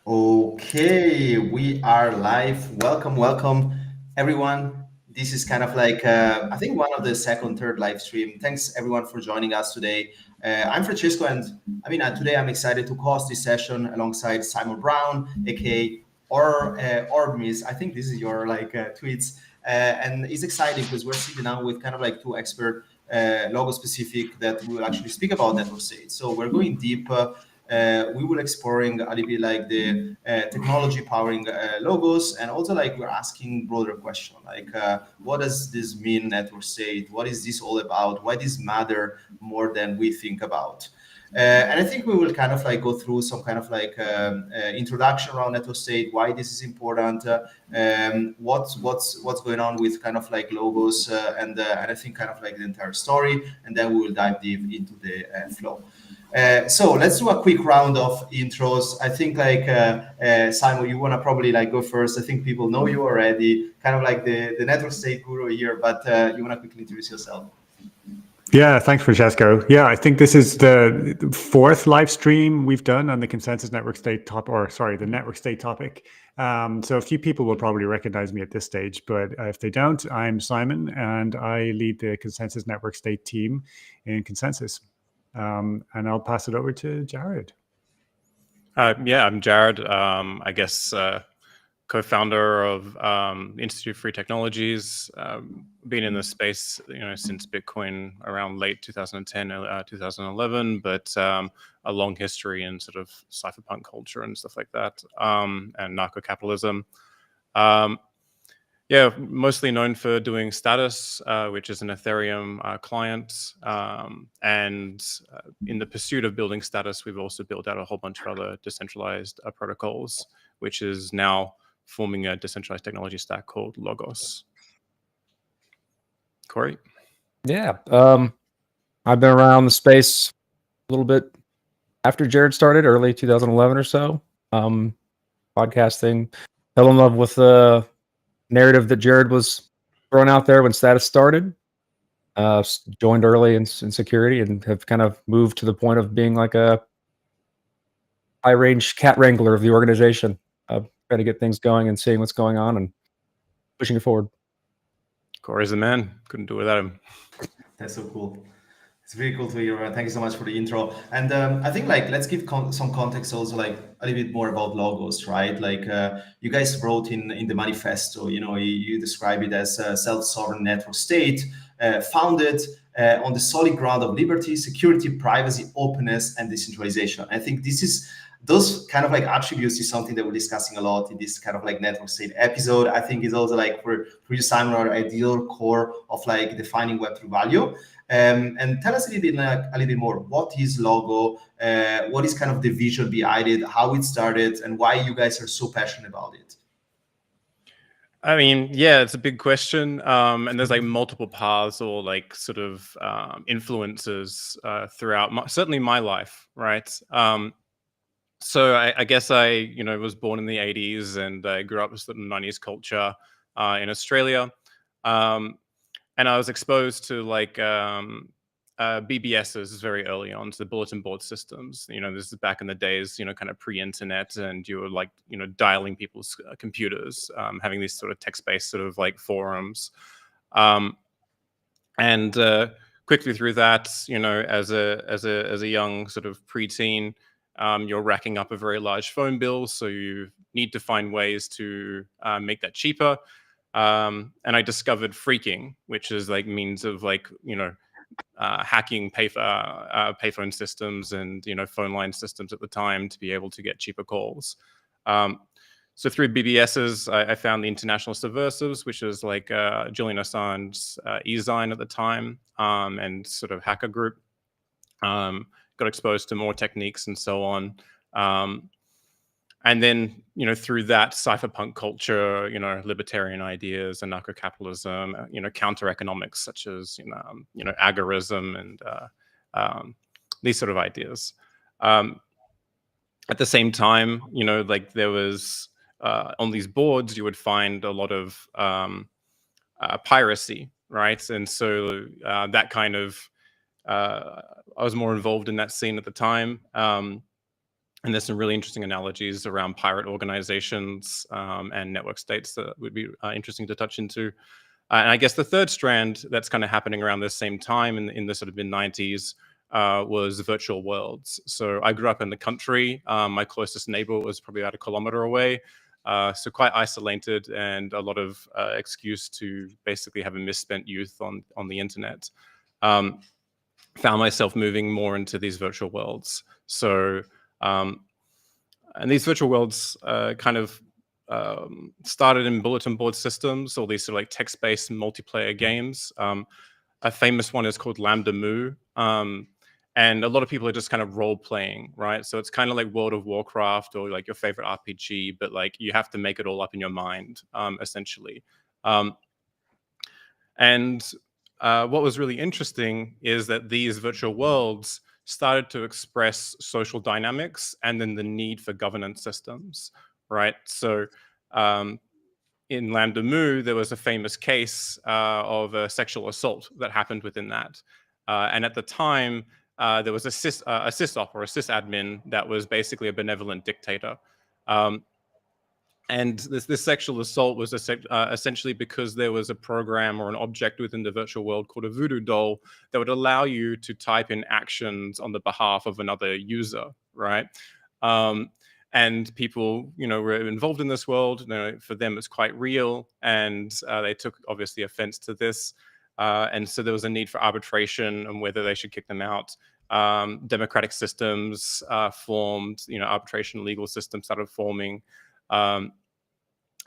Okay, we are live. Welcome, welcome, everyone. This is kind of like, I think, one of the second, third live stream. Thanks, everyone, for joining us today. I'm Francesco, and today I'm excited to host this session alongside Simon Brown, aka Orbmis. I think this is your tweets, and it's exciting because we're sitting down with kind of like two expert logo specific that we will actually speak about network state. So we're going deep. We will exploring a little bit like the technology powering logos, and also like we're asking broader question like what does this mean network state? What is this all about? Why does matter more than we think about? And I think we will kind of like go through some kind of like introduction around network state, why this is important, what's going on with kind of like logos, and I think kind of like the entire story, and then we will dive deep into the flow. So let's do a quick round of intros. I think Simon, you want to probably like go first. I think people know you already, kind of like the network state guru here, but you want to quickly introduce yourself. Yeah, thanks, Francesco. Yeah, I think this is the fourth live stream we've done on the consensus network state the network state topic. So a few people will probably recognize me at this stage, but if they don't, I'm Simon, and I lead the consensus network state team in Consensus. And I'll pass it over to Jared. I'm Jared. I guess co-founder of Institute of Free Technologies. Been in this space, since Bitcoin around late 2010, 2011, but a long history in sort of cypherpunk culture and stuff like that, and narco-capitalism. Mostly known for doing Status, which is an Ethereum client. And in the pursuit of building Status, we've also built out a whole bunch of other decentralized protocols, which is now forming a decentralized technology stack called Logos. Corey? Yeah. I've been around the space a little bit after Jared started, early 2011 or so. Podcasting. Fell in love with the narrative that Jared was throwing out there when Status started. Joined early in security and have kind of moved to the point of being like a high-range cat wrangler of the organization. Trying to get things going and seeing what's going on and pushing it forward. Corey's the man. Couldn't do it without him. That's so cool. It's really cool to hear. Thank you so much for the intro. And I think let's give some context also like a little bit more about Logos, right? You guys wrote in the manifesto, you describe it as a self-sovereign network state founded on the solid ground of liberty, security, privacy, openness, and decentralization. I think those kind of like attributes is something that we're discussing a lot in this kind of like network state episode. I think it's also like for you, Simon, our ideal core of like defining Web3 value. And tell us a little bit more. What is Logo? What is kind of the vision behind it? How it started, and why you guys are so passionate about it? I mean, yeah, it's a big question, and there's like multiple paths or like sort of influences throughout certainly my life, right? So I guess I was born in the 80s and I grew up with the 90s culture in Australia. And I was exposed to like BBSs very early on, to the bulletin board systems. This is back in the days, kind of pre-internet, and you were like, dialing people's computers, having these sort of text-based sort of like forums. And quickly through that, as a young sort of preteen, you're racking up a very large phone bill, so you need to find ways to make that cheaper. And I discovered phreaking, which is like means of like hacking payphone systems and phone line systems at the time to be able to get cheaper calls. So through BBSs, I found the International Subversives, which is like Julian Assange's e-Zine at the time, and sort of hacker group. Got exposed to more techniques and so on. And then, through that cypherpunk culture, libertarian ideas, anarcho-capitalism, counter economics such as, agorism and these sort of ideas. At the same time, like there was on these boards, you would find a lot of piracy, right? And so that kind of I was more involved in that scene at the time. And there's some really interesting analogies around pirate organizations and network states that would be interesting to touch into. And I guess the third strand that's kind of happening around the same time in the sort of mid-90s was virtual worlds. So I grew up in the country. My closest neighbor was probably about a kilometer away. So quite isolated, and a lot of excuse to basically have a misspent youth on the internet. Found myself moving more into these virtual worlds. So, and these virtual worlds kind of started in bulletin board systems, all these sort of like text-based multiplayer games. A famous one is called Lambda Mu. And a lot of people are just kind of role playing, right? So it's kind of like World of Warcraft or like your favorite RPG, but like you have to make it all up in your mind, essentially. And what was really interesting is that these virtual worlds started to express social dynamics and then the need for governance systems, right? So in Lambda Mu, there was a famous case of a sexual assault that happened within that. And at the time, there was a sysop or a sysadmin that was basically a benevolent dictator. And this sexual assault was essentially because there was a program or an object within the virtual world called a voodoo doll that would allow you to type in actions on the behalf of another user, right? And people, were involved in this world. For them, it's quite real, and they took obviously offense to this. And so there was a need for arbitration on whether they should kick them out. Democratic systems formed, arbitration legal systems started forming. And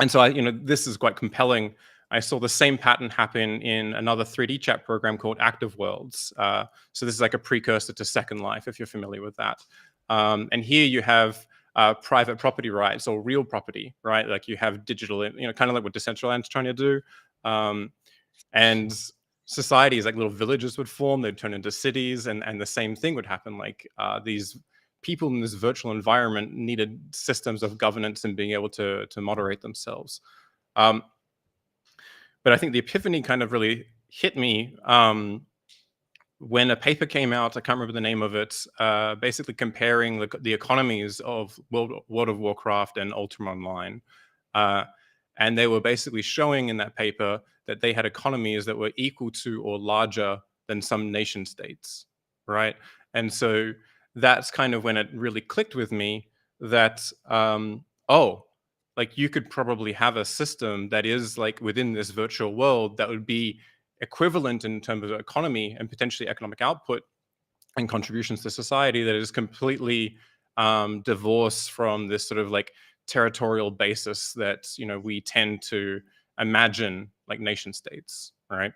so this is quite compelling. I saw the same pattern happen in another 3D chat program called Active Worlds. So this is like a precursor to Second Life, if you're familiar with that. And here you have private property rights or real property, right? Like you have digital, kind of like what Decentraland's trying to do. And societies, like little villages would form, they'd turn into cities, and the same thing would happen. Like these people in this virtual environment needed systems of governance and being able to moderate themselves. But I think the epiphany kind of really hit me when a paper came out, I can't remember the name of it, basically comparing the economies of World of Warcraft and Ultima Online. And they were basically showing in that paper that they had economies that were equal to or larger than some nation states, right? And so that's kind of when it really clicked with me that, like you could probably have a system that is like within this virtual world that would be equivalent in terms of economy and potentially economic output and contributions to society that is completely divorced from this sort of like territorial basis that we tend to imagine like nation states, right?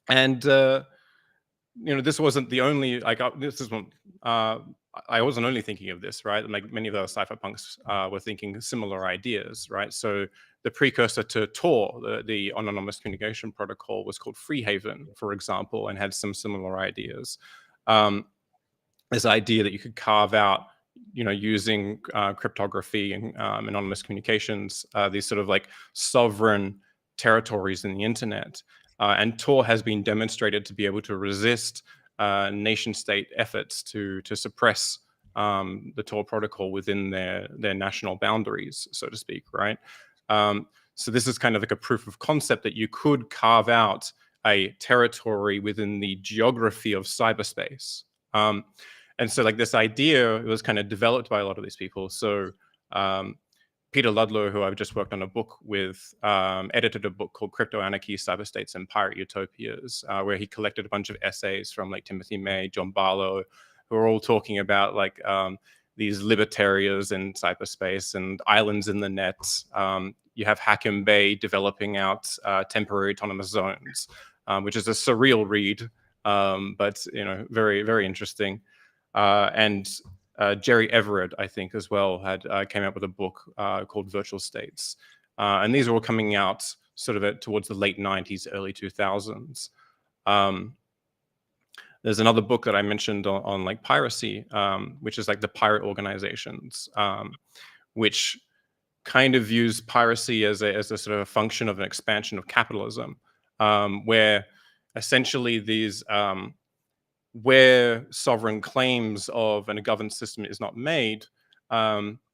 This wasn't the only I wasn't only thinking of this, right? Like many of the cypherpunks were thinking similar ideas, right? So the precursor to Tor, the anonymous communication protocol, was called Freehaven, for example, and had some similar ideas. This idea that you could carve out, using cryptography and anonymous communications, these sort of like sovereign territories in the internet. And Tor has been demonstrated to be able to resist nation-state efforts to suppress the Tor protocol within their national boundaries, so to speak, right? So this is kind of like a proof of concept that you could carve out a territory within the geography of cyberspace. And so like this idea was kind of developed by a lot of these people. So Peter Ludlow, who I've just worked on a book with, edited a book called Crypto Anarchy, Cyberstates and Pirate Utopias, where he collected a bunch of essays from like Timothy May, John Barlow, who are all talking about like these libertarians in cyberspace and islands in the net. You have Hakim Bey developing out temporary autonomous zones, which is a surreal read, but very, very interesting. And Jerry Everett, I think, as well, had came out with a book called Virtual States. And these are all coming out sort of towards the late 90s, early 2000s. There's another book that I mentioned on like piracy, which is like the pirate organizations, which kind of views piracy as a sort of a function of an expansion of capitalism, where essentially these where sovereign claims of a governed system is not made,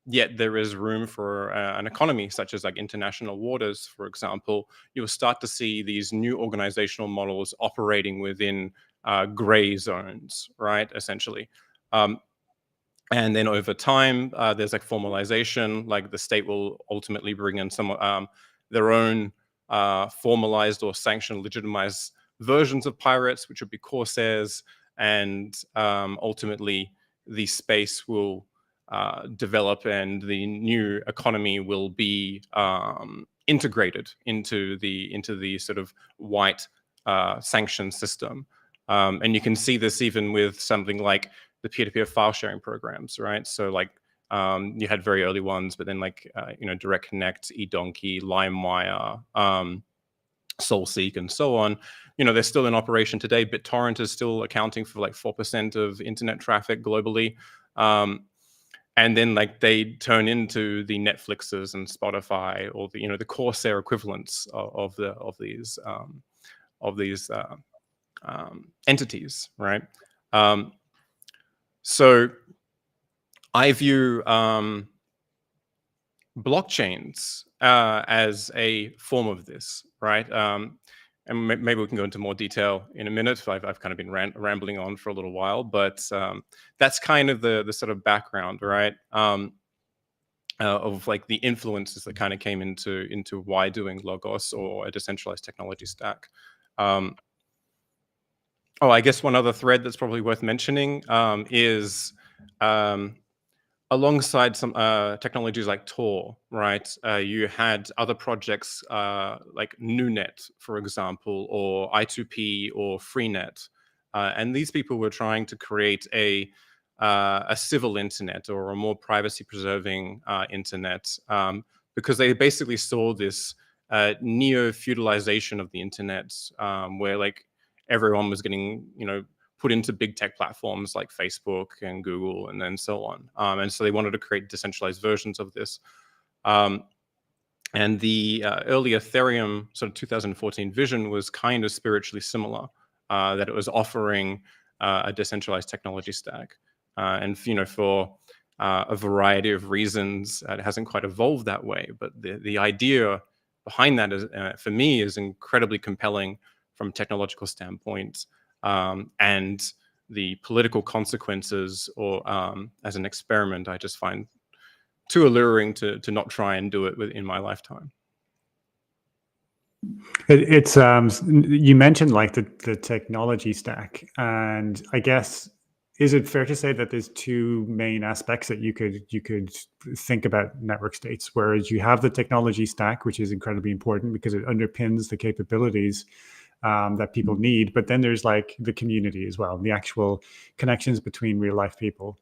yet there is room for an economy, such as like international waters, for example, you'll start to see these new organizational models operating within gray zones, right, essentially. And then over time, there's like formalization, like the state will ultimately bring in some their own formalized or sanctioned, legitimized versions of pirates, which would be corsairs, and ultimately the space will develop and the new economy will be integrated into the sort of white sanction system. And you can see this even with something like the peer-to-peer file sharing programs, right? So like you had very early ones, but then like Direct Connect, eDonkey, LimeWire, SoulSeek, and so on. They're still in operation today. BitTorrent is still accounting for like 4% of internet traffic globally. And then like they turn into the Netflixes and Spotify, or the Corsair equivalents of these entities, right? So I view blockchains as a form of this, right? And maybe we can go into more detail in a minute. I've kind of been rambling on for a little while, but that's kind of the sort of background, right? Of like the influences that kind of came into why doing Logos or a decentralized technology stack. I guess one other thread that's probably worth mentioning is alongside some technologies like Tor, right? You had other projects like NuNet, for example, or I2P or Freenet. And these people were trying to create a civil internet or a more privacy-preserving internet because they basically saw this neo-feudalization of the internet where like everyone was getting, put into big tech platforms like Facebook and Google and then so on. And so they wanted to create decentralized versions of this. And the early Ethereum sort of 2014 vision was kind of spiritually similar, that it was offering a decentralized technology stack. And, for a variety of reasons, it hasn't quite evolved that way. But the idea behind that is, for me, is incredibly compelling from a technological standpoint, and the political consequences, or as an experiment, I just find too alluring to not try and do it in my lifetime. It's you mentioned like the technology stack, and I guess, is it fair to say that there's two main aspects that you could think about network states? Whereas you have the technology stack, which is incredibly important because it underpins the capabilities that people need, but then there's like the community as well, the actual connections between real life people.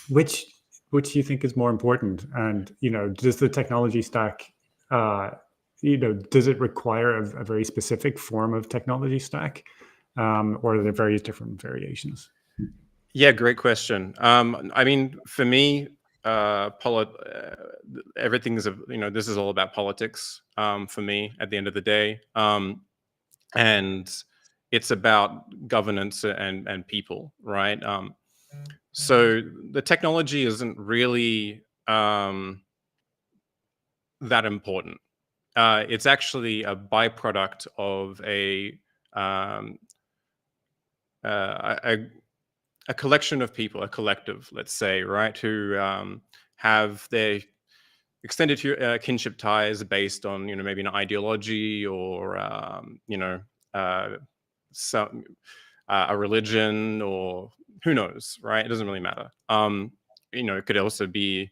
Which do you think is more important? And does the technology stack, does it require a very specific form of technology stack, or are there various different variations? Yeah, great question. I mean, for me, everything is this is all about politics for me at the end of the day, and it's about governance and people, right? So the technology isn't really that important. It's actually a byproduct of a collection of people, a collective, let's say, right, who have their extended kinship ties based on, maybe an ideology or, some a religion, or who knows, right? It doesn't really matter. It could also be,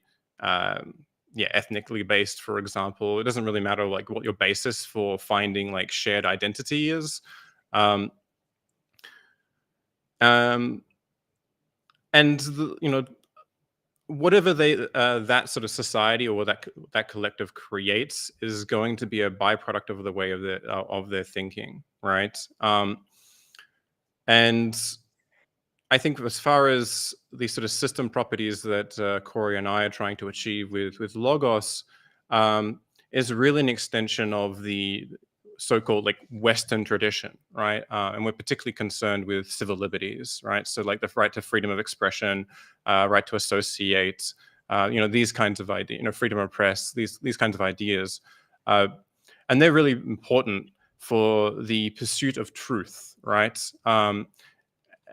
ethnically based, for example. It doesn't really matter like what your basis for finding like shared identity is. And whatever that sort of society or that collective creates is going to be a byproduct of the way of their thinking, right? And I think as far as the sort of system properties that Corey and I are trying to achieve with Logos, is really an extension of so-called like Western tradition, right? And we're particularly concerned with civil liberties, right? So like the right to freedom of expression, right to associate, these kinds of ideas, freedom of press, these kinds of ideas, and they're really important for the pursuit of truth, right?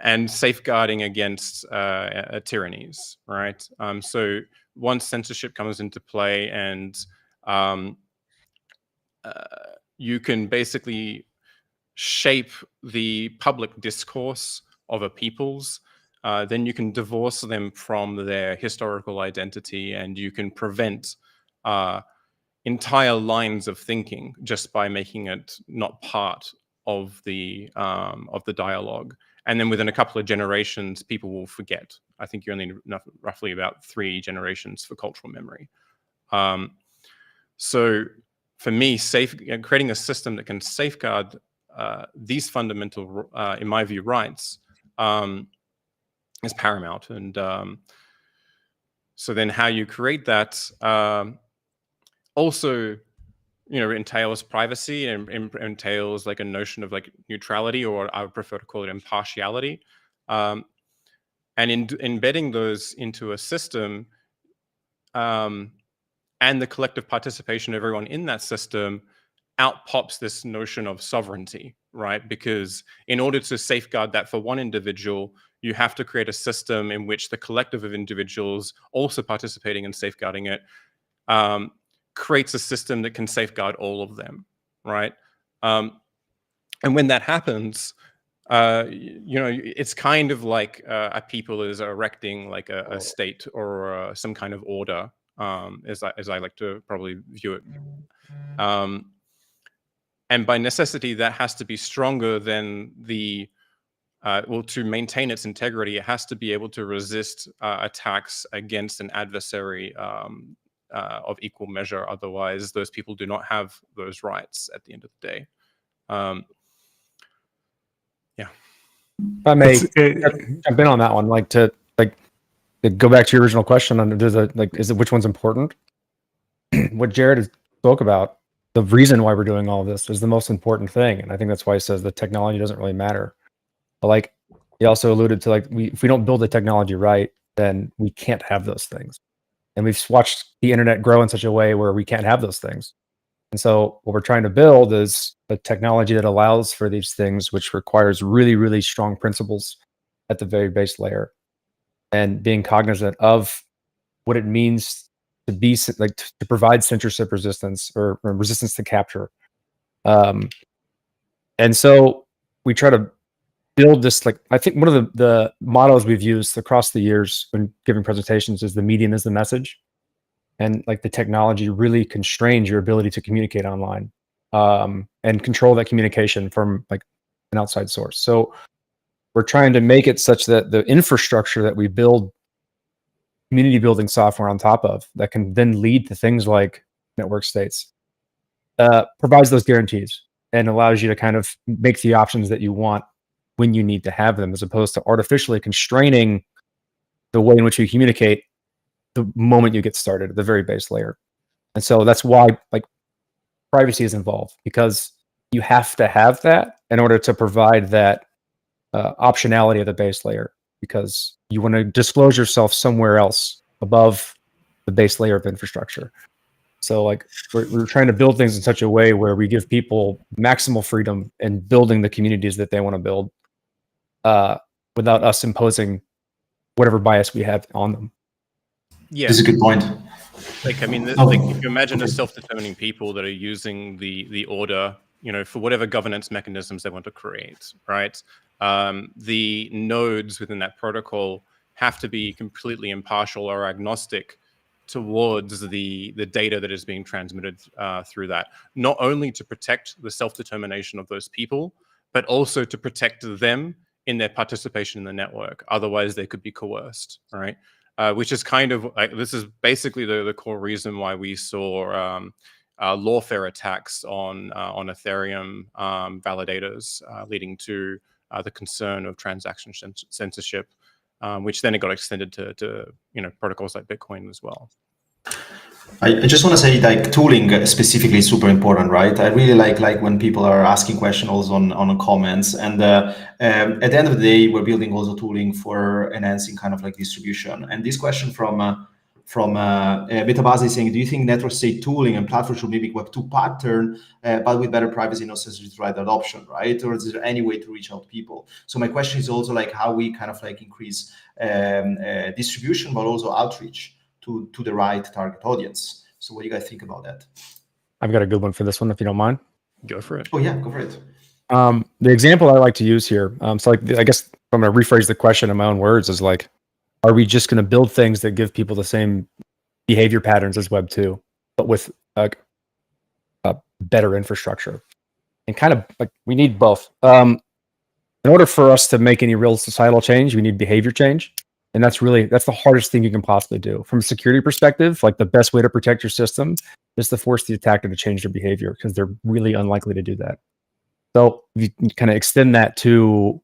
And safeguarding against tyrannies, right? So once censorship comes into play and you can basically shape the public discourse of a people's, then you can divorce them from their historical identity, and you can prevent entire lines of thinking just by making it not part of the dialogue. And then within a couple of generations, people will forget. I think you only need roughly about 3 generations for cultural memory. So for me, creating a system that can safeguard these fundamental, in my view, rights is paramount. And so then how you create that also, entails privacy and entails like a notion of like neutrality, or I would prefer to call it impartiality. And embedding those into a system, and the collective participation of everyone in that system out pops this notion of sovereignty, right? Because in order to safeguard that for one individual, you have to create a system in which the collective of individuals also participating in safeguarding it creates a system that can safeguard all of them, right? And when that happens, it's kind of like a people is erecting like a state or some kind of order, as I like to probably view it. And by necessity, that has to be stronger than the, to maintain its integrity, it has to be able to resist attacks against an adversary of equal measure. Otherwise, those people do not have those rights at the end of the day. Yeah. If I may jump in on that one, to go back to your original question on which one's important? What Jared spoke about, the reason why we're doing all of this is the most important thing, and I think that's why he says the technology doesn't really matter. But he also alluded to if we don't build the technology right, then we can't have those things. And we've watched the internet grow in such a way where we can't have those things. And so what we're trying to build is a technology that allows for these things, which requires really, really strong principles at the very base layer, and being cognizant of what it means to be to provide censorship resistance or resistance to capture. And so we try to build this, I think one of the mottos we've used across the years when giving presentations is the medium is the message. And the technology really constrains your ability to communicate online, and control that communication from an outside source. So we're trying to make it such that the infrastructure that we build community building software on top of, that can then lead to things like network states, provides those guarantees and allows you to kind of make the options that you want when you need to have them, as opposed to artificially constraining the way in which you communicate the moment you get started at the very base layer. And so that's why privacy is involved, because you have to have that in order to provide that optionality at the base layer, because you want to disclose yourself somewhere else above the base layer of infrastructure. So we're trying to build things in such a way where we give people maximal freedom in building the communities that they want to build, without us imposing whatever bias we have on them. Yeah, this is a good point. If you imagine a self-determining people that are using the order, for whatever governance mechanisms they want to create, right? The nodes within that protocol have to be completely impartial or agnostic towards the data that is being transmitted through that, not only to protect the self-determination of those people, but also to protect them in their participation in the network. Otherwise, they could be coerced, right? Which is kind of this is basically the core reason why we saw lawfare attacks on Ethereum validators, leading to the concern of transaction censorship, which then it got extended to protocols like Bitcoin as well. I just want to say, like, tooling specifically is super important, right? I really like when people are asking questions on comments, and at the end of the day, we're building also tooling for enhancing kind of like distribution. And this question from Metabase is saying, do you think network state tooling and platform should mimic Web2 pattern, but with better privacy, no necessarily to right adoption, right? Or is there any way to reach out to people? So my question is also like how we kind of like increase distribution, but also outreach to the right target audience. So what do you guys think about that? I've got a good one for this one, if you don't mind. Go for it. Oh yeah, go for it. The example I like to use here, so like I guess I'm going to rephrase the question in my own words, is like, are we just going to build things that give people the same behavior patterns as Web 2, but with a better infrastructure? And kind of like we need both. In order for us to make any real societal change, we need behavior change. And that's the hardest thing you can possibly do. From a security perspective, like the best way to protect your system is to force the attacker to change their behavior, because they're really unlikely to do that. So if you kind of extend that to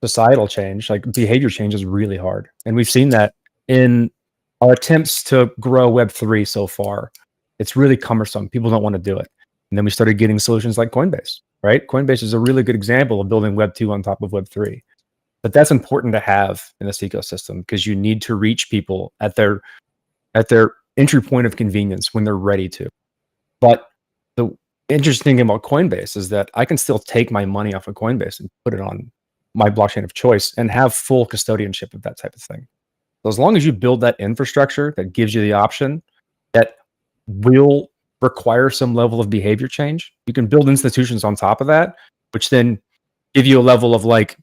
societal change, like behavior change is really hard. And we've seen that in our attempts to grow Web3 so far. It's really cumbersome. People don't want to do it. And then we started getting solutions like Coinbase, right? Coinbase is a really good example of building Web 2 on top of Web 3. But that's important to have in this ecosystem, because you need to reach people at their entry point of convenience when they're ready to. But the interesting thing about Coinbase is that I can still take my money off of Coinbase and put it on my blockchain of choice and have full custodianship of that type of thing. So as long as you build that infrastructure that gives you the option, that will require some level of behavior change, you can build institutions on top of that, which then give you a level of like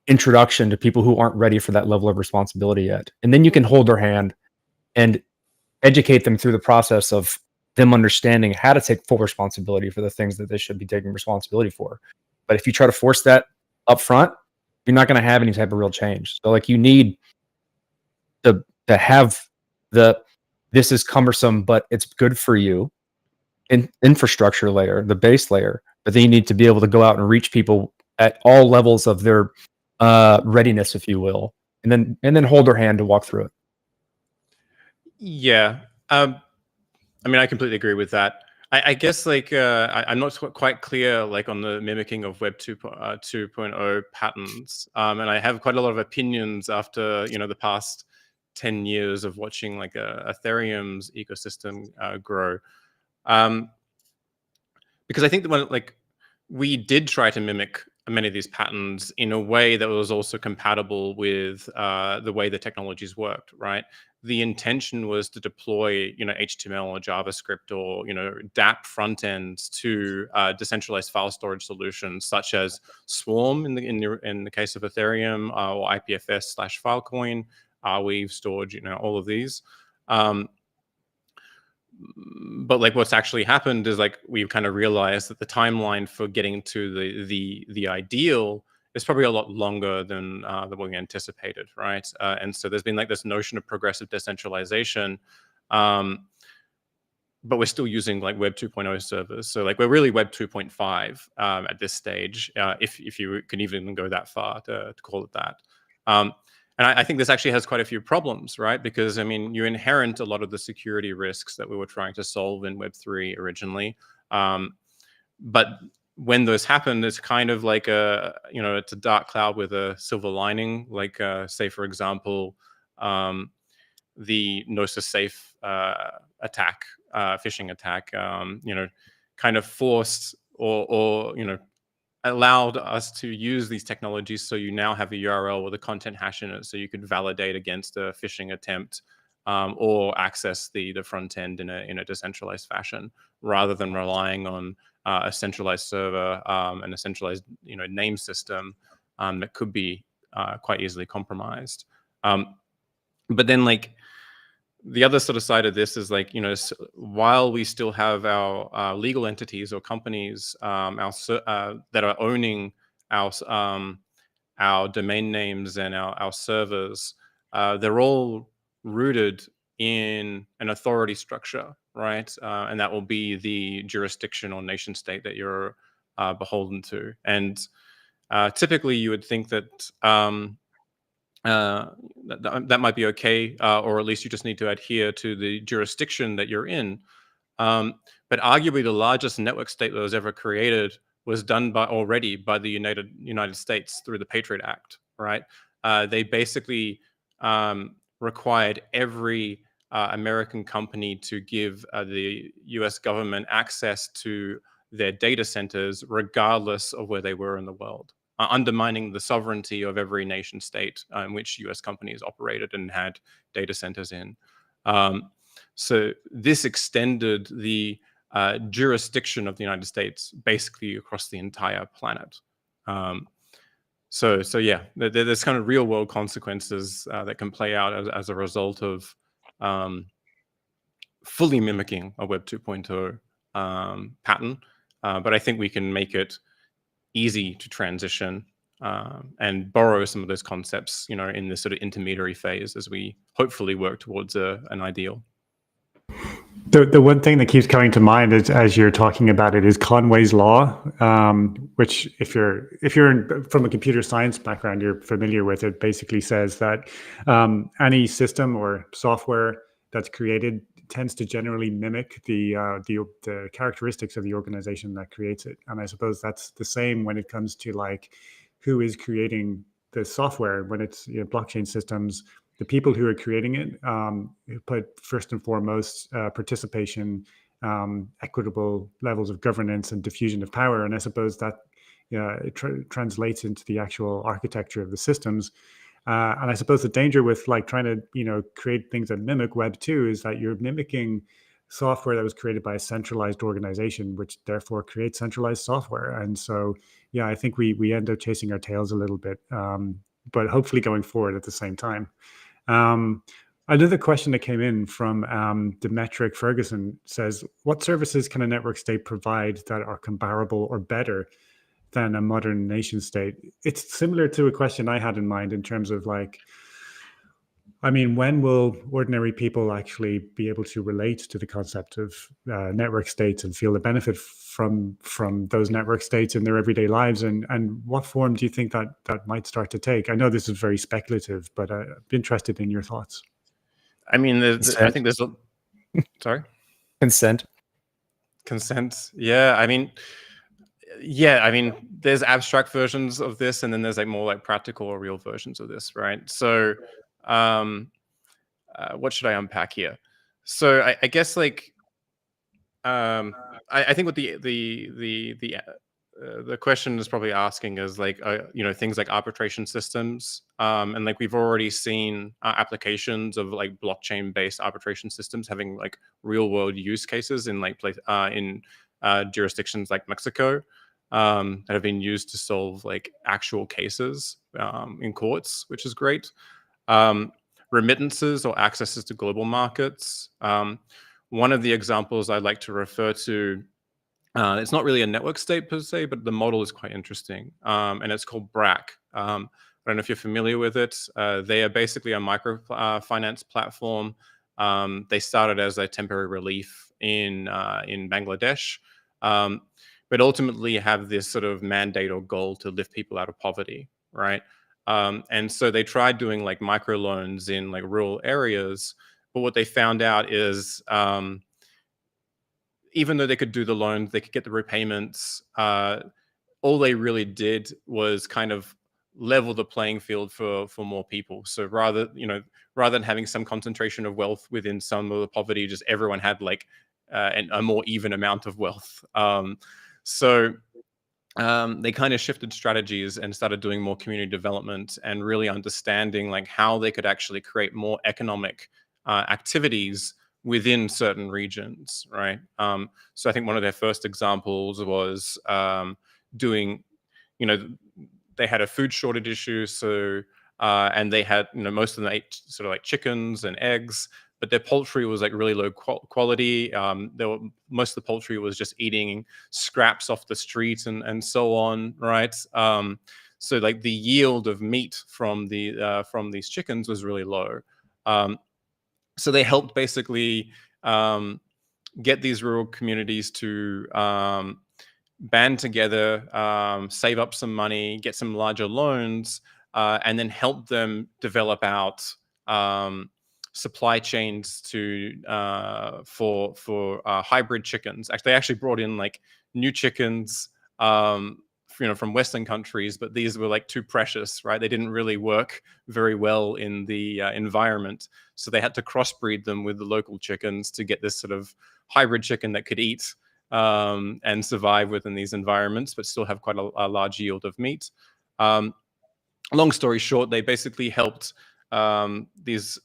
introduction to people who aren't ready for that level of responsibility yet. And then you can hold their hand and educate them through the process of them understanding how to take full responsibility for the things that they should be taking responsibility for. But if you try to force that up front, you're not going to have any type of real change. So like you need to have this is cumbersome, but it's good for you infrastructure layer, the base layer. But then you need to be able to go out and reach people at all levels of their readiness, if you will, and then hold their hand to walk through it. Yeah. I mean, I completely agree with that. I guess like I'm not quite clear like on the mimicking of Web 2.0 patterns, and I have quite a lot of opinions after the past 10 years of watching like Ethereum's ecosystem grow, because I think that like we did try to mimic many of these patterns in a way that was also compatible with the way the technologies worked, right? The intention was to deploy, HTML or JavaScript or, DApp front ends to decentralized file storage solutions such as Swarm in the case of Ethereum, or IPFS/Filecoin, Arweave storage, all of these. But like what's actually happened is like we've kind of realized that the timeline for getting to the ideal is probably a lot longer than what we anticipated, right? And so there's been like this notion of progressive decentralization, but we're still using like Web 2.0 servers. So like we're really Web 2.5 at this stage, if you can even go that far to call it that. And I think this actually has quite a few problems, right? Because, I mean, you inherit a lot of the security risks that we were trying to solve in Web3 originally. But when those happen, it's kind of like it's a dark cloud with a silver lining. Like, say, for example, the Gnosis Safe attack, phishing attack, kind of forced or allowed us to use these technologies, so you now have a URL with a content hash in it, so you could validate against a phishing attempt, or access the front end in a decentralized fashion, rather than relying on a centralized server and a centralized name system that could be quite easily compromised. But then like the other sort of side of this is like, while we still have our legal entities or companies that are owning our domain names and our servers, they're all rooted in an authority structure, right? And that will be the jurisdiction or nation state that you're beholden to. And typically you would think that that might be okay, or at least you just need to adhere to the jurisdiction that you're in. But arguably, the largest network state that was ever created was done already by the United States through the Patriot Act, right? They basically required every American company to give the U.S. government access to their data centers, regardless of where they were in the world, undermining the sovereignty of every nation state in which U.S. companies operated and had data centers in. So this extended the jurisdiction of the United States basically across the entire planet. So yeah, there's kind of real world consequences that can play out as a result of fully mimicking a Web 2.0 pattern. But I think we can make it easy to transition and borrow some of those concepts, in this sort of intermediary phase as we hopefully work towards an ideal. The one thing that keeps coming to mind is, as you're talking about it, is Conway's Law, which if you're from a computer science background, you're familiar with it. Basically says that any system or software that's created tends to generally mimic the characteristics of the organization that creates it. And I suppose that's the same when it comes to like who is creating the software. When it's blockchain systems, the people who are creating it put first and foremost participation, equitable levels of governance, and diffusion of power. And I suppose that it translates into the actual architecture of the systems. And I suppose the danger with like trying to create things that mimic Web 2 is that you're mimicking software that was created by a centralized organization, which therefore creates centralized software. And so, yeah, I think we end up chasing our tails a little bit, but hopefully going forward at the same time. Another question that came in from Demetric Ferguson says, what services can a network state provide that are comparable or better than a modern nation state? It's similar to a question I had in mind in terms of like, I mean, when will ordinary people actually be able to relate to the concept of network states and feel the benefit from those network states in their everyday lives? And what form do you think that might start to take? I know this is very speculative, but I'm interested in your thoughts. I mean, I think there's sorry? Consent. Yeah. I mean, there's abstract versions of this, and then there's like more like practical or real versions of this, right? So what should I unpack here? So I guess like I think what the question is probably asking is like things like arbitration systems, and like we've already seen applications of like blockchain based arbitration systems having like real world use cases in like jurisdictions like Mexico that have been used to solve like actual cases in courts, which is great. Remittances or accesses to global markets. One of the examples I'd like to refer to, it's not really a network state per se, but the model is quite interesting, and it's called BRAC. I don't know if you're familiar with it. They are basically a microfinance platform. They started as a temporary relief in Bangladesh, but ultimately have this sort of mandate or goal to lift people out of poverty, right? And so they tried doing like microloans in like rural areas, but what they found out is even though they could do the loans, they could get the repayments, all they really did was kind of level the playing field for more people. So rather than having some concentration of wealth within some of the poverty, just everyone had like a more even amount of wealth. So they kind of shifted strategies and started doing more community development and really understanding like how they could actually create more economic activities within certain regions, right? So I think one of their first examples was doing, they had a food shortage issue, so and they had, most of them ate sort of like chickens and eggs, but their poultry was like really low quality. Most of the poultry was just eating scraps off the street and so on, right? So like the yield of meat from these chickens was really low. So they helped basically get these rural communities to band together, save up some money, get some larger loans, and then helped them develop out supply chains for hybrid chickens. Actually, they actually brought in like new chickens, from Western countries, but these were like too precious, right? They didn't really work very well in the environment, so they had to crossbreed them with the local chickens to get this sort of hybrid chicken that could eat and survive within these environments, but still have quite a large yield of meat. Long story short, they basically helped these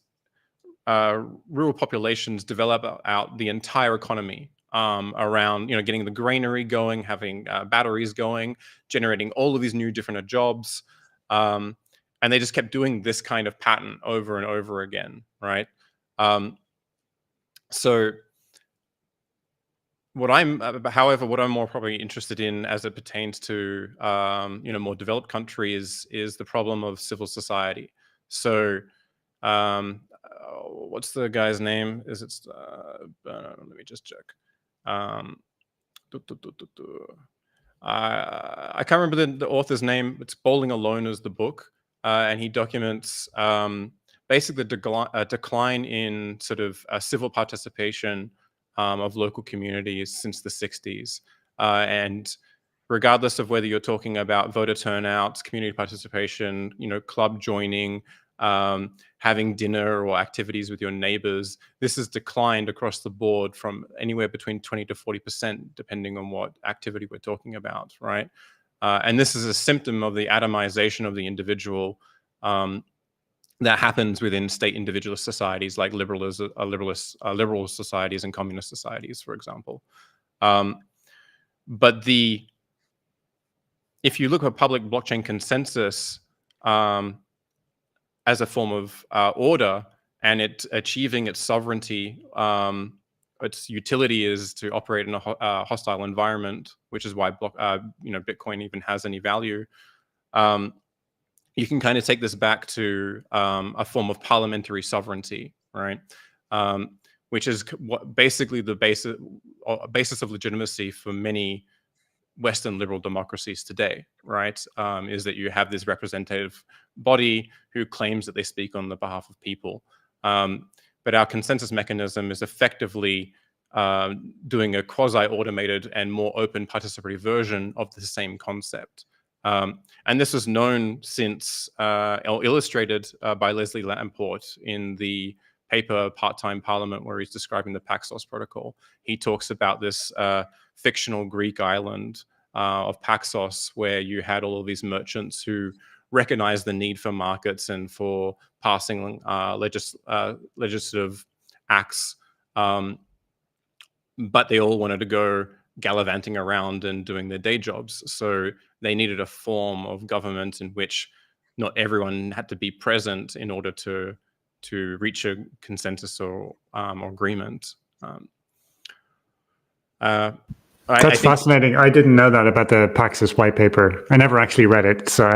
rural populations develop out the entire economy around, getting the granary going, having batteries going, generating all of these new different jobs. And they just kept doing this kind of pattern over and over again, right? So however, what I'm more probably interested in as it pertains to, more developed countries is the problem of civil society. So, what's the guy's name? Let me just check. I can't remember the author's name. It's Bowling Alone is the book, and he documents basically the decline in sort of civil participation of local communities since the 60s. And regardless of whether you're talking about voter turnout, community participation, club joining, having dinner or activities with your neighbors, this has declined across the board from anywhere between 20 to 40%, depending on what activity we're talking about, right? And this is a symptom of the atomization of the individual that happens within state individualist societies like liberal societies and communist societies, for example. But if you look at public blockchain consensus as a form of order, and it achieving its sovereignty, its utility is to operate in a hostile environment, which is why Bitcoin even has any value. You can kind of take this back to a form of parliamentary sovereignty, right? Which is basically the basis of legitimacy for many Western liberal democracies today, right? Is that you have this representative body who claims that they speak on the behalf of people. But our consensus mechanism is effectively doing a quasi-automated and more open participatory version of the same concept. And this was known since, or illustrated by Leslie Lamport in the paper Part-Time Parliament, where he's describing the Paxos protocol. He talks about this fictional Greek island of Paxos, where you had all of these merchants who recognized the need for markets and for passing legislative acts, but they all wanted to go gallivanting around and doing their day jobs. So they needed a form of government in which not everyone had to be present in order to reach a consensus or agreement. That's fascinating. I didn't know that about the Paxos white paper. I never actually read it, so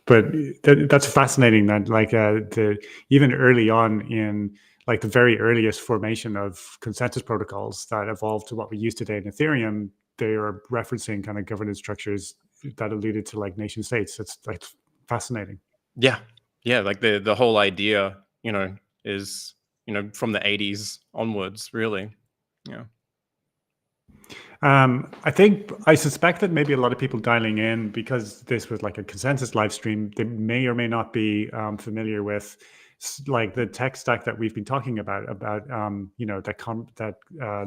but that's fascinating. That even early on in the very earliest formation of consensus protocols that evolved to what we use today in Ethereum, they are referencing kind of governance structures that alluded to nation states. It's fascinating. Yeah. Like the whole idea, is from the 80s onwards, really. Yeah. I suspect that maybe a lot of people dialing in, because this was a consensus live stream, they may or may not be familiar with the tech stack that we've been talking about that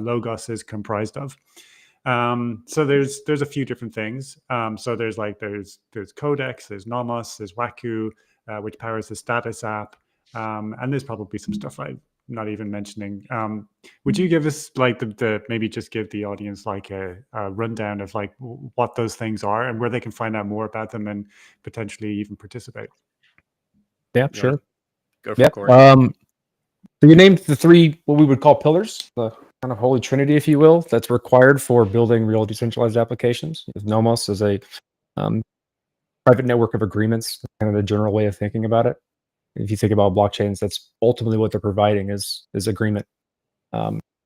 Logos is comprised of. So there's a few different things. So there's Codex, there's Nomos, there's Waku, which powers the status app, and there's probably some stuff I'm not even mentioning. Would you give us maybe just give the audience a rundown of what those things are and where they can find out more about them and potentially even participate? Yeah, sure. Go for it, Corey. So you named the three, what we would call pillars, the kind of holy trinity, if you will, that's required for building real decentralized applications. Nomos is a private network of agreements, kind of the general way of thinking about it. If you think about blockchains, that's ultimately what they're providing is agreement,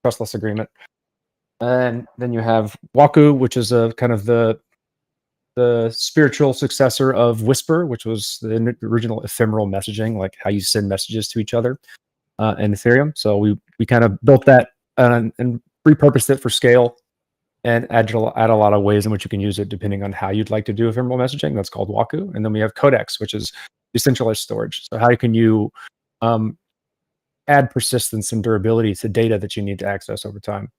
trustless agreement. And then you have Waku, which is a kind of the the spiritual successor of Whisper, which was the original ephemeral messaging, like how you send messages to each other in Ethereum. So we kind of built that and repurposed it for scale and add a lot of ways in which you can use it depending on how you'd like to do ephemeral messaging. That's called Waku. And then we have Codex, which is decentralized storage. So how can you add persistence and durability to data that you need to access over time?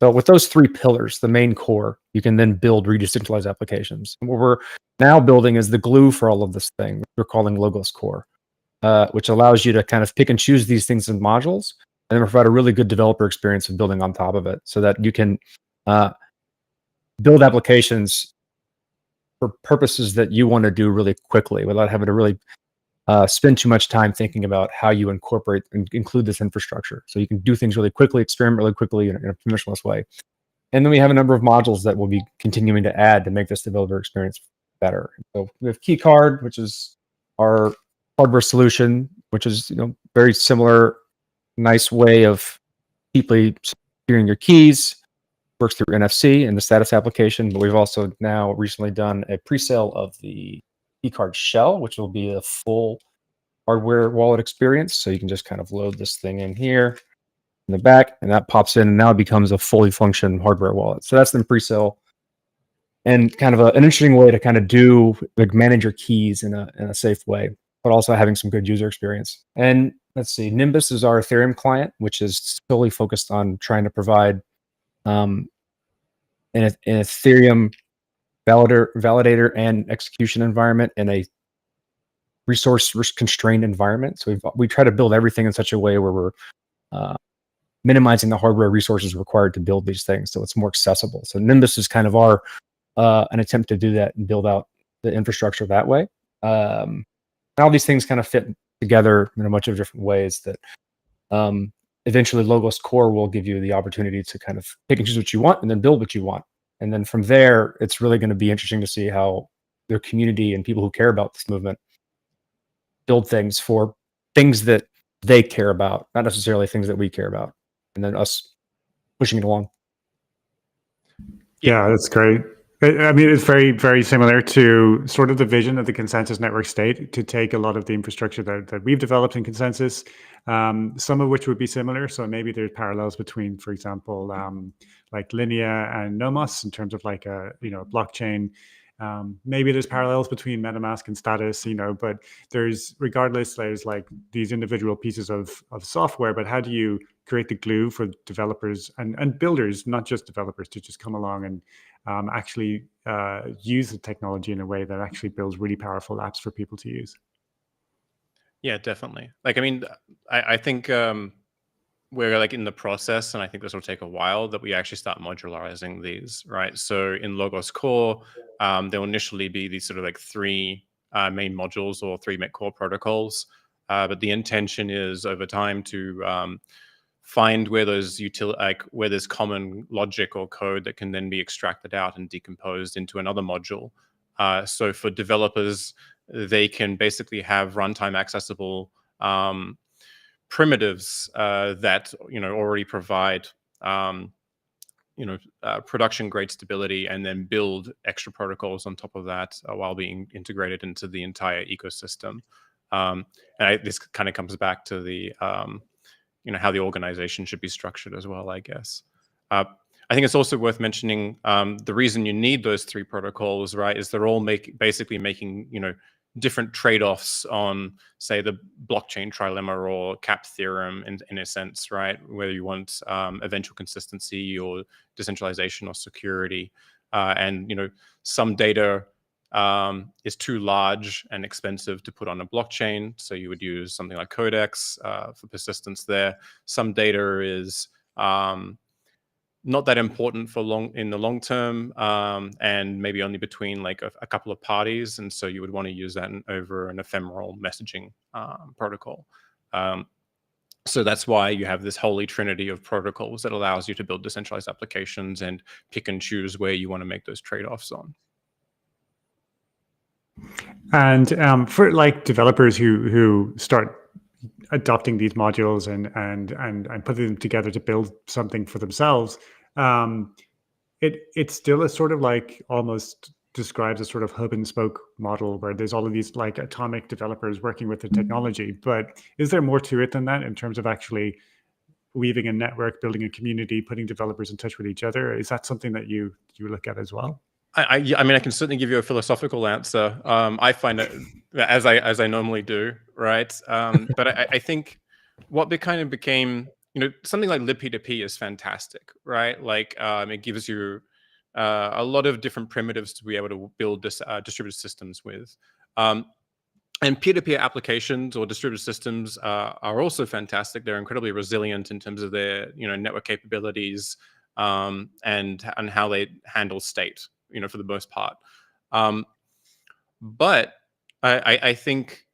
So with those three pillars, the main core, you can then build decentralized applications. And what we're now building is the glue for all of this thing, which we're calling Logos Core, which allows you to kind of pick and choose these things in modules and then provide a really good developer experience of building on top of it so that you can build applications for purposes that you want to do really quickly without having to really spend too much time thinking about how you incorporate and include this infrastructure. So you can do things really quickly, experiment really quickly in a permissionless way. And then we have a number of modules that we'll be continuing to add to make this developer experience better. So we have KeyCard, which is our hardware solution, which is very similar, nice way of deeply securing your keys. Works through NFC and the status application. But we've also now recently done a pre-sale of the KeyCard shell, which will be a full hardware wallet experience. So you can just kind of load this thing in here in the back, and that pops in, and now it becomes a fully functioning hardware wallet. So that's the pre-sale, and kind of an interesting way to kind of do manage your keys in a safe way, but also having some good user experience. And let's see, Nimbus is our Ethereum client, which is solely focused on trying to provide an Ethereum validator and execution environment in a resource constrained environment. So we try to build everything in such a way where we're minimizing the hardware resources required to build these things, so it's more accessible. So Nimbus is kind of our an attempt to do that and build out the infrastructure that way. And all these things kind of fit together in a bunch of different ways that eventually Logos Core will give you the opportunity to kind of pick and choose what you want and then build what you want. And then from there, it's really going to be interesting to see how their community and people who care about this movement build things for things that they care about, not necessarily things that we care about, and then us pushing it along. Yeah, that's great. I mean, it's very, very similar to sort of the vision of the Consensus Network State to take a lot of the infrastructure that we've developed in Consensus, some of which would be similar. So maybe there's parallels between, for example, like Linea and Nomos in terms of like a blockchain. Maybe there's parallels between MetaMask and Status, but there's like these individual pieces of software, but how do you create the glue for developers and builders, not just developers, to just come along and actually use the technology in a way that actually builds really powerful apps for people to use? Yeah, definitely. I think we're like in the process, and I think this will take a while, that we actually start modularizing these, right? So in Logos Core, there'll initially be these sort of like three main modules or three core protocols, but the intention is over time to find where those where there's common logic or code that can then be extracted out and decomposed into another module. So for developers, they can basically have runtime accessible primitives that already provide production grade stability, and then build extra protocols on top of that while being integrated into the entire ecosystem. This kind of comes back to the how the organization should be structured as well, I guess. I think it's also worth mentioning the reason you need those three protocols, right, is they're all basically making different trade-offs on, say, the blockchain trilemma or CAP theorem in a sense, right? Whether you want eventual consistency or decentralization or security. And some data is too large and expensive to put on a blockchain, so you would use something like Codex for persistence there. Some data is not that important in the long term, and maybe only between like a couple of parties, and so you would want to use that over an ephemeral messaging protocol. So that's why you have this holy trinity of protocols that allows you to build decentralized applications and pick and choose where you want to make those trade-offs on. And for like developers who start adopting these modules and putting them together to build something for themselves, it's still a sort of like almost describes a sort of hub and spoke model where there's all of these like atomic developers working with the technology. But is there more to it than that in terms of actually weaving a network, building a community, putting developers in touch with each other? Is that something that you look at as well? I mean, I can certainly give you a philosophical answer. I find it as I normally do, right? But I think what kind of became, something like libp2p is fantastic, right? Like it gives you a lot of different primitives to be able to build this distributed systems with. And peer-to-peer applications or distributed systems are also fantastic. They're incredibly resilient in terms of their network capabilities and how they handle state, for the most part. But I think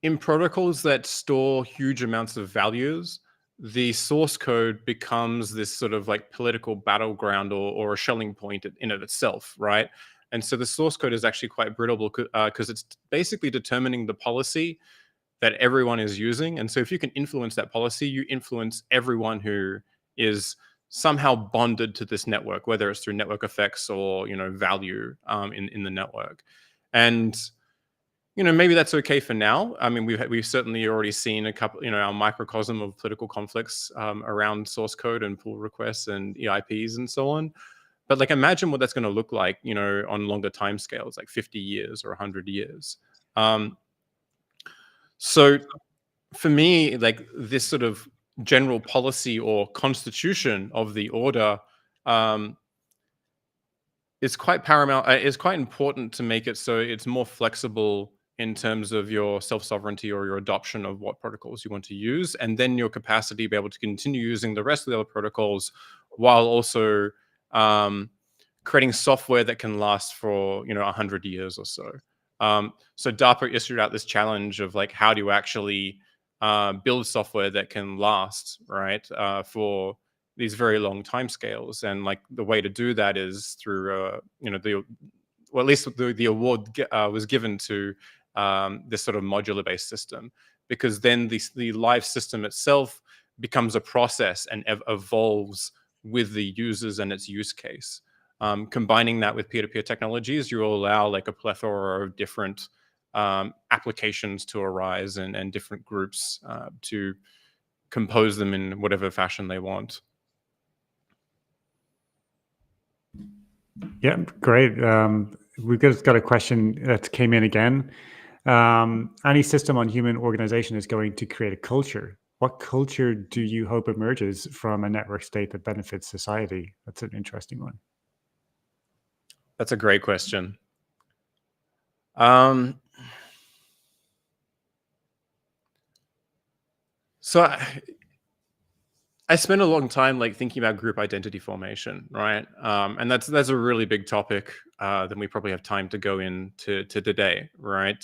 in protocols that store huge amounts of values, the source code becomes this sort of like political battleground or a shelling point in of itself, right? And so the source code is actually quite brittle because it's basically determining the policy that everyone is using. And so if you can influence that policy, you influence everyone who is somehow bonded to this network, whether it's through network effects or value in the network. And maybe that's okay for now. I mean, we've certainly already seen a couple, our microcosm of political conflicts around source code and pull requests and EIPs and so on. But like, imagine what that's going to look like, on longer timescales, like 50 years or 100 years. So for me, like this sort of general policy or constitution of the order is quite paramount. It's quite important to make it so it's more flexible in terms of your self-sovereignty or your adoption of what protocols you want to use, and then your capacity to be able to continue using the rest of the other protocols while also creating software that can last for 100 years or so. So DARPA issued out this challenge of like, how do you actually build software that can last, right, for these very long timescales? And like the way to do that is through at least the award was given to this sort of modular based system, because then the live system itself becomes a process and evolves with the users and its use case. Combining that with peer-to-peer technologies, you will allow like a plethora of different applications to arise and different groups to compose them in whatever fashion they want. Yeah, great. We've just got a question that came in again. Any system on human organization is going to create a culture. What culture do you hope emerges from a network state that benefits society? That's an interesting one. That's a great question. So I spent a long time like thinking about group identity formation, right? And that's a really big topic that we probably have time to go into today, right?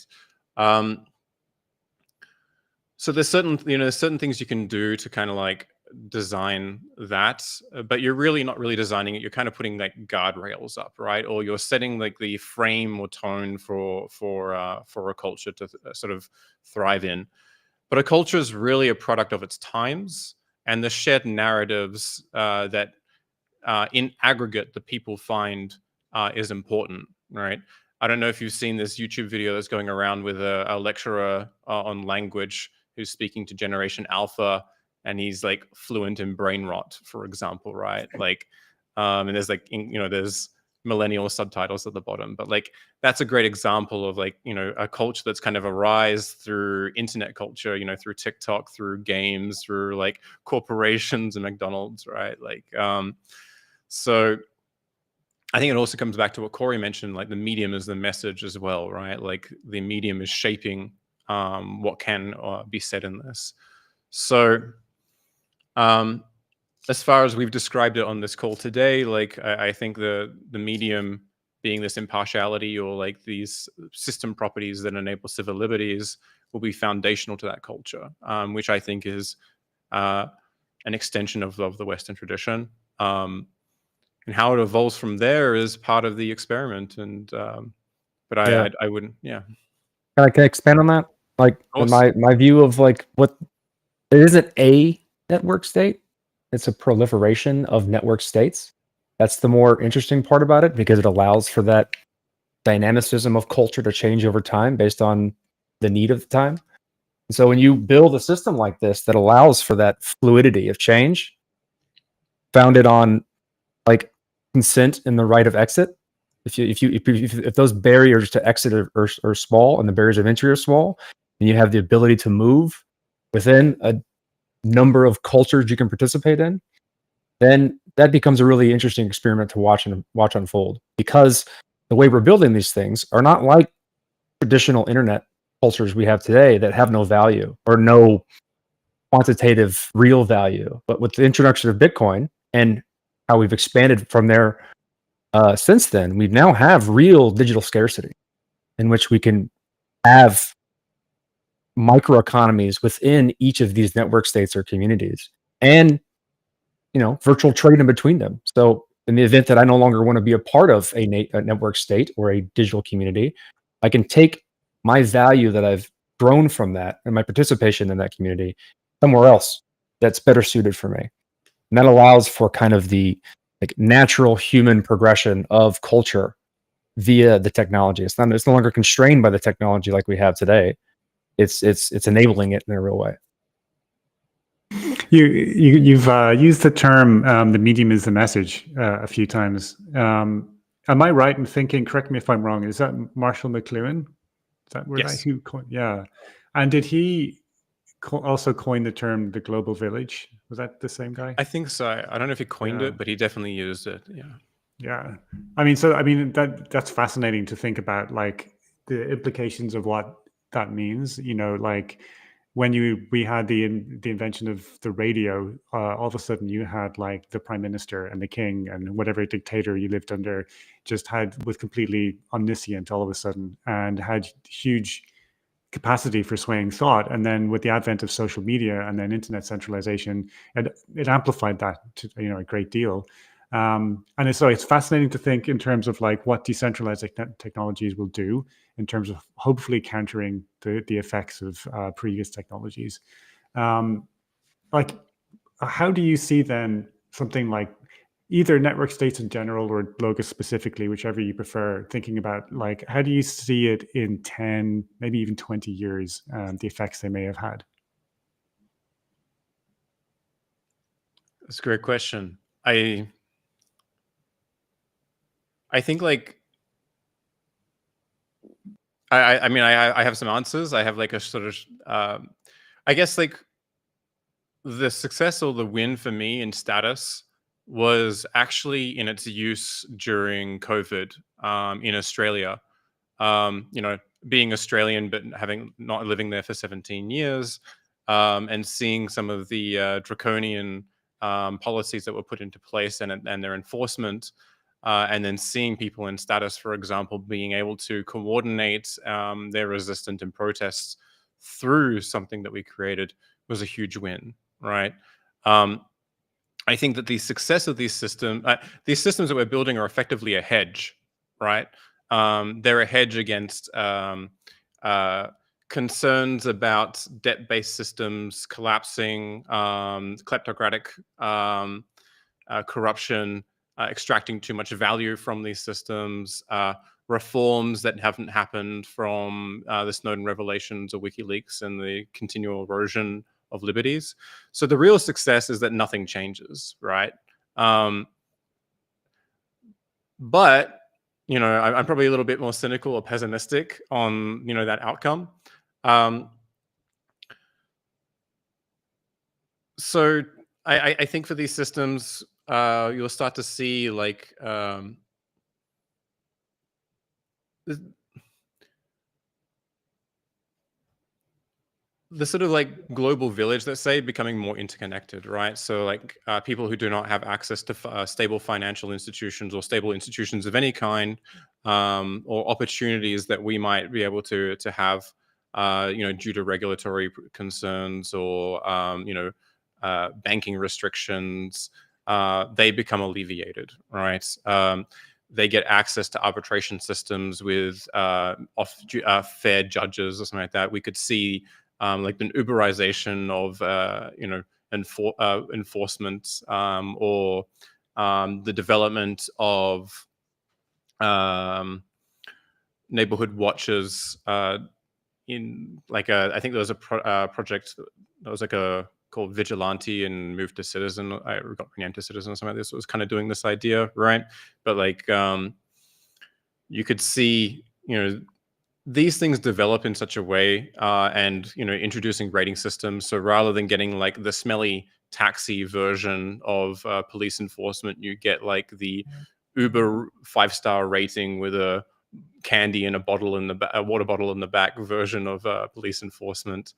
So there's certain things you can do to kind of like design that, but you're really not really designing it. You're kind of putting like guardrails up, right? Or you're setting like the frame or tone for a culture to sort of thrive in. But a culture is really a product of its times and the shared narratives that in aggregate the people find is important, right? I don't know if you've seen this YouTube video that's going around with a lecturer on language who's speaking to Generation Alpha, and he's like fluent in brain rot, for example, right? Like, and there's like, there's millennial subtitles at the bottom, but like, that's a great example of like, a culture that's kind of arise through internet culture, through TikTok, through games, through like corporations and McDonald's, right? Like, so I think it also comes back to what Corey mentioned, like the medium is the message as well, right? Like the medium is shaping what can be said in this. So as far as we've described it on this call today, like I think the medium being this impartiality or like these system properties that enable civil liberties will be foundational to that culture, which I think is an extension of the Western tradition. And how it evolves from there is part of the experiment. And but I wouldn't, yeah. Can I expand on that? Like my view of like what it isn't a network state, it's a proliferation of network states. That's the more interesting part about it, because it allows for that dynamicism of culture to change over time based on the need of the time. And so when you build a system like this that allows for that fluidity of change, founded on like consent and the right of exit, if those barriers to exit are small and the barriers of entry are small, and you have the ability to move within a number of cultures you can participate in, then that becomes a really interesting experiment to watch unfold. Because the way we're building these things are not like traditional internet cultures we have today that have no value or no quantitative real value. But with the introduction of Bitcoin and how we've expanded from there since then, we now have real digital scarcity in which we can have microeconomies within each of these network states or communities, and virtual trade in between them. So in the event that I no longer want to be a part of a network state or a digital community, I can take my value that I've grown from that and my participation in that community somewhere else that's better suited for me. And that allows for kind of the natural human progression of culture via the technology. It's no longer constrained by the technology like we have today. It's enabling it in a real way. You've used the term "the medium is the message" a few times. Am I right in thinking? Correct me if I'm wrong. Is that Marshall McLuhan? Is that where Yes. who coined? Yeah, and did he also coin the term "the global village"? Was that the same guy? I think so. I don't know if he coined Yeah. it, but he definitely used it. Yeah. Yeah, I mean, that's fascinating to think about, like the implications of what that means. Like when we had the invention of the radio, all of a sudden you had like the prime minister and the king and whatever dictator you lived under was completely omniscient all of a sudden and had huge capacity for swaying thought. And then with the advent of social media and then internet centralization, it amplified that to a great deal. And it's fascinating to think in terms of like what decentralized technologies will do in terms of hopefully countering the effects of previous technologies. Like, how do you see then something like either network states in general or Logos specifically, whichever you prefer, thinking about like how do you see it in 10, maybe even 20 years, the effects they may have had? That's a great question. I think like I mean I have some answers. I have like a sort of I guess like the success or the win for me in Status was actually in its use during COVID in Australia. Being Australian but having not living there for 17 years, and seeing some of the draconian policies that were put into place and their enforcement, and then seeing people in Status, for example, being able to coordinate their resistance and protests through something that we created was a huge win, right? I think that the success of these systems that we're building are effectively a hedge, right? They're a hedge against concerns about debt-based systems collapsing, kleptocratic corruption, extracting too much value from these systems, reforms that haven't happened from the Snowden revelations or WikiLeaks and the continual erosion of liberties. So the real success is that nothing changes, right? But I'm probably a little bit more cynical or pessimistic on that outcome. So I think for these systems, you'll start to see like the sort of like global village, let's say, becoming more interconnected, right? So like people who do not have access to stable financial institutions or stable institutions of any kind, or opportunities that we might be able to have, due to regulatory concerns or banking restrictions, they become alleviated, right? They get access to arbitration systems with fair judges or something like that. We could see like an Uberization of enforcement, or the development of neighborhood watches in like I think there was a project that was like called Vigilante and moved to Citizen. I got renamed to Citizen or something like this. It was kind of doing this idea, right? But like you could see, these things develop in such a way, and introducing rating systems. So rather than getting like the smelly taxi version of police enforcement, you get like the Uber 5-star rating with a candy and a water bottle in the back version of police enforcement.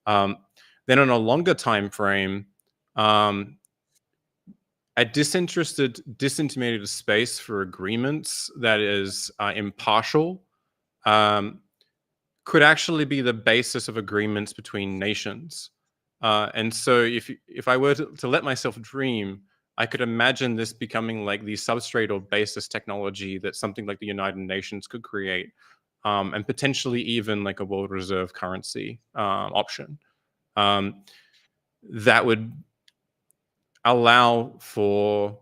Then on a longer time frame, a disintermediated space for agreements that is impartial could actually be the basis of agreements between nations. And so if I were to let myself dream, I could imagine this becoming like the substrate or basis technology that something like the United Nations could create, and potentially even like a world reserve currency option that would allow for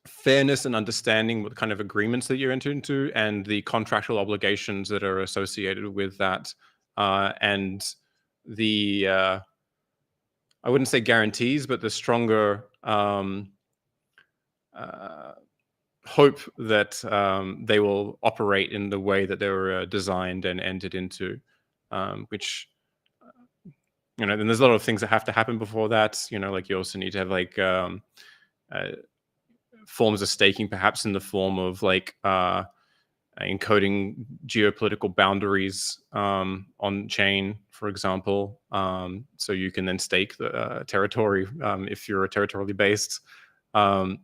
fairness and understanding what kind of agreements that you're entering into and the contractual obligations that are associated with that, and the I wouldn't say guarantees, but the stronger hope that they will operate in the way that they were designed and entered into, which then there's a lot of things that have to happen before that. Like you also need to have like forms of staking, perhaps in the form of like encoding geopolitical boundaries on chain, for example, so you can then stake the territory if you're territorially based. And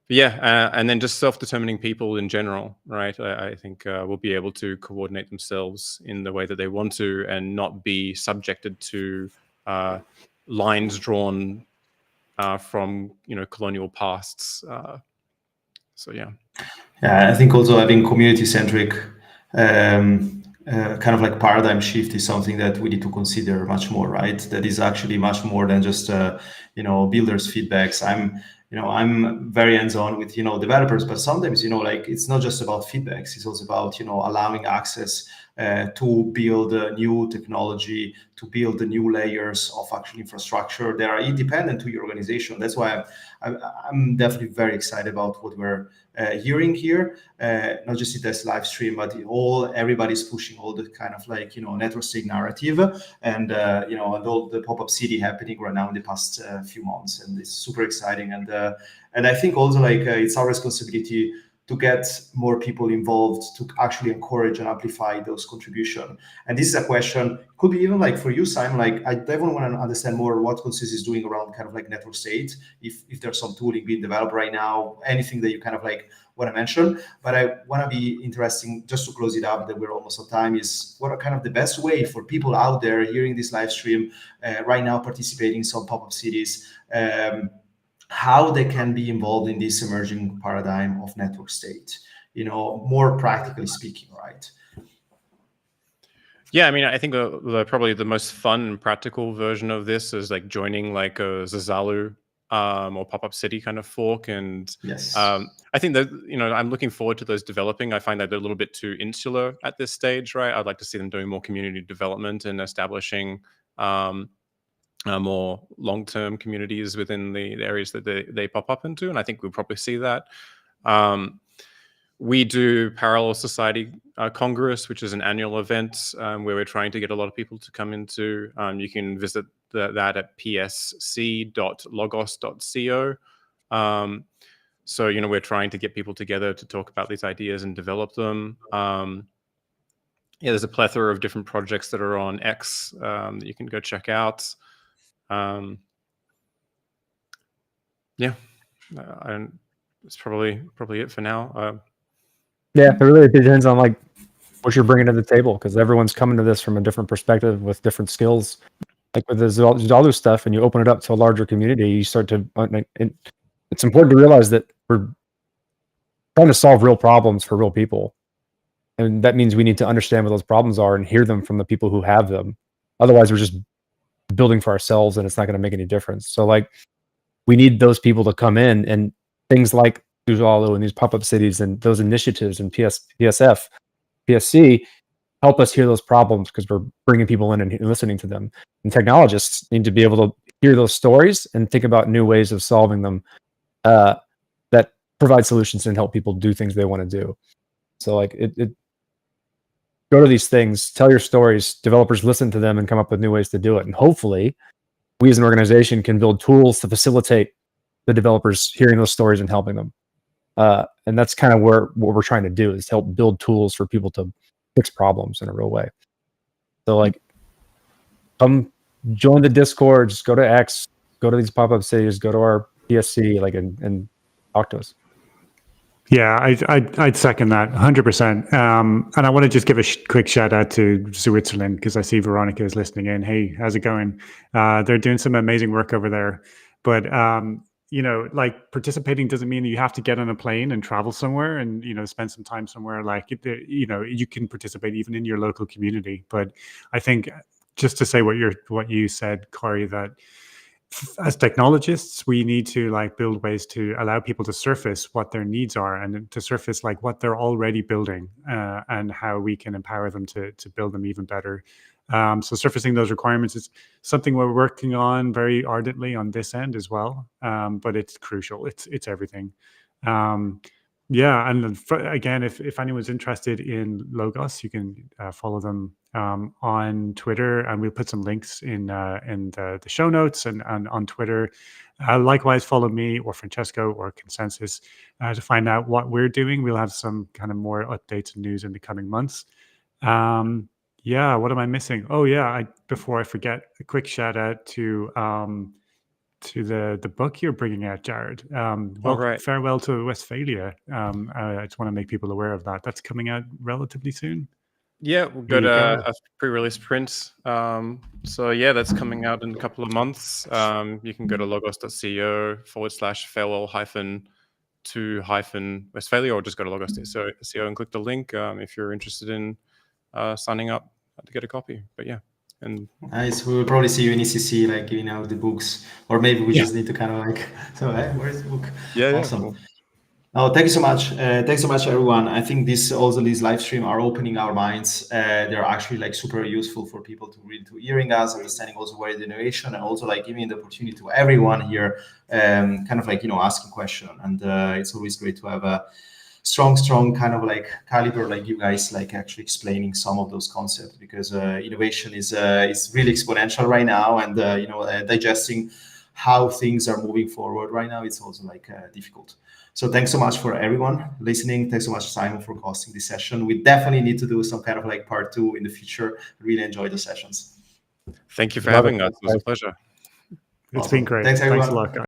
then just self-determining people in general, right? I think will be able to coordinate themselves in the way that they want to and not be subjected to lines drawn from colonial pasts. So yeah. Yeah, I think also having community-centric kind of like paradigm shift is something that we need to consider much more, right? That is actually much more than just builders' feedbacks. I'm very hands-on with developers, but sometimes like it's not just about feedbacks. It's also about allowing access to build new technology, to build the new layers of actual infrastructure that are independent to your organization. That's why I'm definitely very excited about what we're hearing here, not just in this live stream, but everybody's pushing all the kind of like network state narrative and and all the pop-up city happening right now in the past few months, and it's super exciting. And I think also like it's our responsibility to get more people involved, to actually encourage and amplify those contributions. And this is a question, could be even like for you, Simon, like I definitely want to understand more what Consys is doing around kind of like network state, if there's some tooling being developed right now, anything that you kind of like want to mention. But I want to be interesting, just to close it up, that we're almost on time, is what are kind of the best way for people out there hearing this live stream right now, participating in some pop-up cities, how they can be involved in this emerging paradigm of network state, more practically speaking, right? Yeah, I mean, I think probably the most fun and practical version of this is like joining like a Zazalu or pop-up city kind of fork. And yes, I think that, I'm looking forward to those developing. I find that they're a little bit too insular at this stage, right? I'd like to see them doing more community development and establishing more long-term communities within the areas that they pop up into. And I think we'll probably see that. We do Parallel Society Congress, which is an annual event where we're trying to get a lot of people to come into. You can visit that at psc.logos.co. So, we're trying to get people together to talk about these ideas and develop them. There's a plethora of different projects that are on X that you can go check out. It's probably it for now. Yeah, it really depends on like what you're bringing to the table, because everyone's coming to this from a different perspective with different skills. Like with the Zalu stuff, and you open it up to a larger community, you start to. It's important to realize that we're trying to solve real problems for real people, and that means we need to understand what those problems are and hear them from the people who have them. Otherwise, we're just building for ourselves, and it's not going to make any difference. So, like, we need those people to come in, and things like Duzalu and these pop-up cities and those initiatives and PSF, PSC help us hear those problems because we're bringing people in and listening to them. And technologists need to be able to hear those stories and think about new ways of solving them that provide solutions and help people do things they want to do. So like go to these things, tell your stories, developers listen to them and come up with new ways to do it. And hopefully we as an organization can build tools to facilitate the developers hearing those stories and helping them. And that's kind of what we're trying to do, is help build tools for people to fix problems in a real way. So like, come join the Discords, go to X, go to these pop-up cities, go to our PSC, like, and talk to us. Yeah, I'd second that 100%. And I want to just give a quick shout out to Switzerland, because I see Veronica is listening in. Hey, how's it going? They're doing some amazing work over there. But, you know, like, participating doesn't mean you have to get on a plane and travel somewhere and, you know, spend some time somewhere. Like, you know, you can participate even in your local community. But I think, just to say what you said, Corey, that as technologists, we need to like build ways to allow people to surface what their needs are, and to surface like what they're already building, and how we can empower them to build them even better. So surfacing those requirements is something we're working on very ardently on this end as well. But it's crucial. It's everything. Yeah, and again, if anyone's interested in Logos, you can follow them on Twitter, and we'll put some links in the show notes and on Twitter. Likewise, follow me or Francesco or Consensus to find out what we're doing. We'll have some kind of more updates and news in the coming months. Yeah, what am I missing? Oh yeah, before I forget, a quick shout out to the book you're bringing out, Jared. Right. Farewell to Westphalia. I just want to make people aware of that. That's coming out relatively soon. Yeah, we've got a pre-release print. So yeah, that's coming out in a couple of months. You can go to logos.co/farewell-to-Westphalia, or just go to logos.co and click the link if you're interested in signing up to get a copy. But yeah. And nice. We will probably see you in ECC, like giving out the books, or maybe we just need to kind of like. So, where's the book? Yeah, awesome. Yeah, cool. Oh, thank you so much. Thanks so much, everyone. I think these live stream are opening our minds. They're actually like super useful for people to hearing us, understanding also where the innovation, and also like giving the opportunity to everyone here, kind of like, you know, asking question. And it's always great to have a strong kind of like caliber like you guys, like actually explaining some of those concepts, because innovation is really exponential right now, and you know, digesting how things are moving forward right now, it's also like difficult. So thanks so much for everyone listening. Thanks so much, Simon, for hosting this session. We definitely need to do some kind of like part 2 in the future. Really enjoy the sessions. Thank you for having us. It was a pleasure. It's been great. Thanks, everyone. Thanks a lot, guys.